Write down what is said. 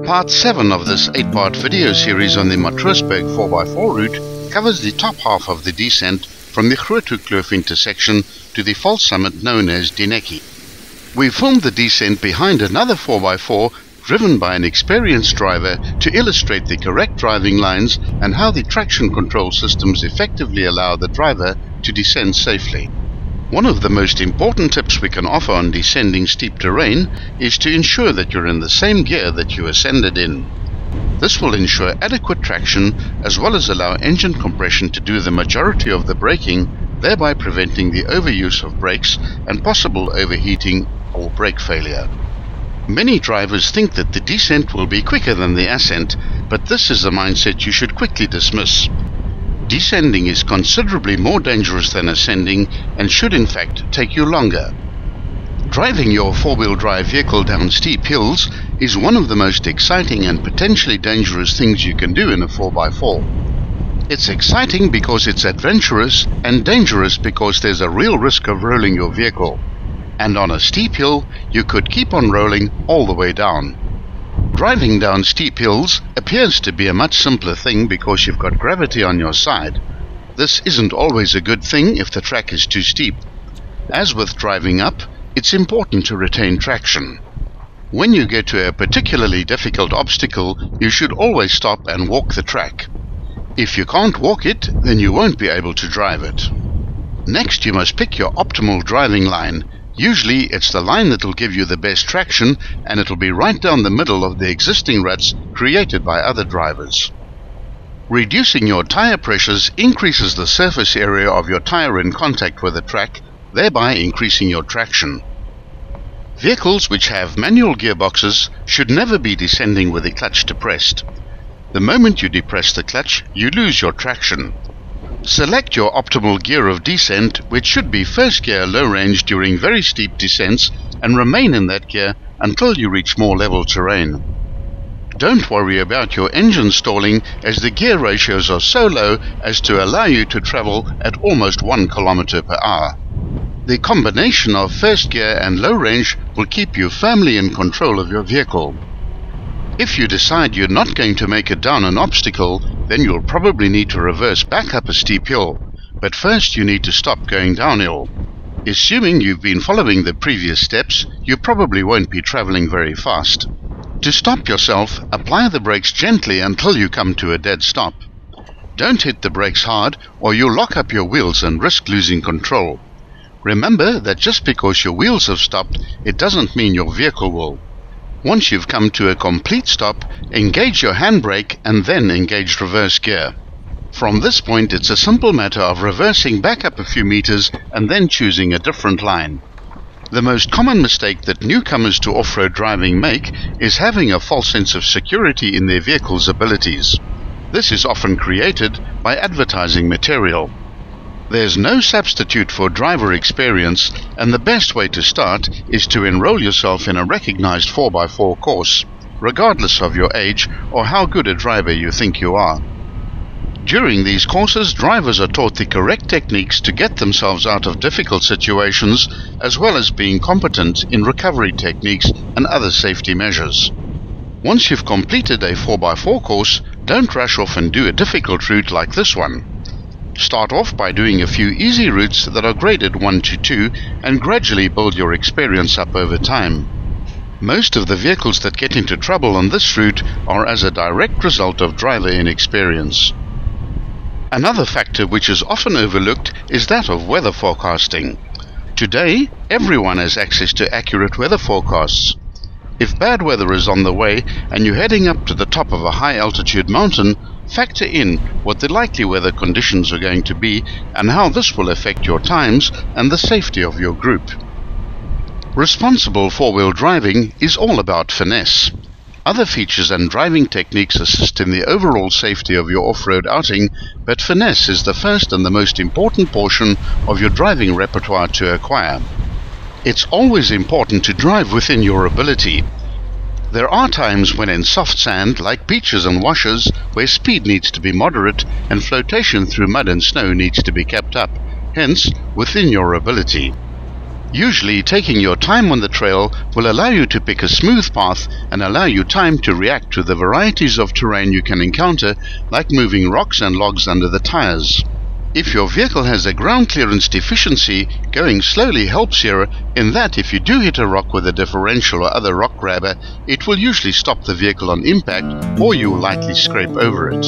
Part 7 of this 8-part video series on the Matroosberg 4x4 route covers the top half of the descent from the Matroosberg intersection to the false summit known as Dineki. We filmed the descent behind another 4x4 driven by an experienced driver to illustrate the correct driving lines and how the traction control systems effectively allow the driver to descend safely. One of the most important tips we can offer on descending steep terrain is to ensure that you're in the same gear that you ascended in. This will ensure adequate traction as well as allow engine compression to do the majority of the braking, thereby preventing the overuse of brakes and possible overheating or brake failure. Many drivers think that the descent will be quicker than the ascent, but this is a mindset you should quickly dismiss. Descending is considerably more dangerous than ascending and should in fact take you longer. Driving your four-wheel drive vehicle down steep hills is one of the most exciting and potentially dangerous things you can do in a 4x4. It's exciting because it's adventurous and dangerous because there's a real risk of rolling your vehicle. And on a steep hill, you could keep on rolling all the way down. Driving down steep hills appears to be a much simpler thing because you've got gravity on your side. This isn't always a good thing if the track is too steep. As with driving up, it's important to retain traction. When you get to a particularly difficult obstacle, you should always stop and walk the track. If you can't walk it, then you won't be able to drive it. Next, you must pick your optimal driving line. Usually it's the line that will give you the best traction, and it'll be right down the middle of the existing ruts created by other drivers. Reducing your tire pressures increases the surface area of your tire in contact with the track, thereby increasing your traction. Vehicles which have manual gearboxes should never be descending with the clutch depressed. The moment you depress the clutch, you lose your traction. Select your optimal gear of descent, which should be first gear low range during very steep descents, and remain in that gear until you reach more level terrain. Don't worry about your engine stalling, as the gear ratios are so low as to allow you to travel at almost 1 km per hour. The combination of first gear and low range will keep you firmly in control of your vehicle. If you decide you're not going to make it down an obstacle, then you'll probably need to reverse back up a steep hill, but first you need to stop going downhill. Assuming you've been following the previous steps, you probably won't be traveling very fast. To stop yourself, apply the brakes gently until you come to a dead stop. Don't hit the brakes hard or you'll lock up your wheels and risk losing control. Remember that just because your wheels have stopped, it doesn't mean your vehicle will. Once you've come to a complete stop, engage your handbrake and then engage reverse gear. From this point, it's a simple matter of reversing back up a few meters and then choosing a different line. The most common mistake that newcomers to off-road driving make is having a false sense of security in their vehicle's abilities. This is often created by advertising material. There's no substitute for driver experience, and the best way to start is to enroll yourself in a recognized 4x4 course, regardless of your age or how good a driver you think you are. During these courses, drivers are taught the correct techniques to get themselves out of difficult situations, as well as being competent in recovery techniques and other safety measures. Once you've completed a 4x4 course, don't rush off and do a difficult route like this one. Start off by doing a few easy routes that are graded 1 to 2 and gradually build your experience up over time. Most of the vehicles that get into trouble on this route are as a direct result of driver inexperience. Another factor which is often overlooked is that of weather forecasting. Today, everyone has access to accurate weather forecasts. If bad weather is on the way and you're heading up to the top of a high-altitude mountain, factor in what the likely weather conditions are going to be and how this will affect your times and the safety of your group. Responsible four-wheel driving is all about finesse. Other features and driving techniques assist in the overall safety of your off-road outing, but finesse is the first and the most important portion of your driving repertoire to acquire. It's always important to drive within your ability. There are times when in soft sand, like beaches and washes, where speed needs to be moderate and flotation through mud and snow needs to be kept up, hence within your ability. Usually, taking your time on the trail will allow you to pick a smooth path and allow you time to react to the varieties of terrain you can encounter, like moving rocks and logs under the tires. If your vehicle has a ground clearance deficiency, going slowly helps here in that if you do hit a rock with a differential or other rock grabber, it will usually stop the vehicle on impact, or you will likely scrape over it.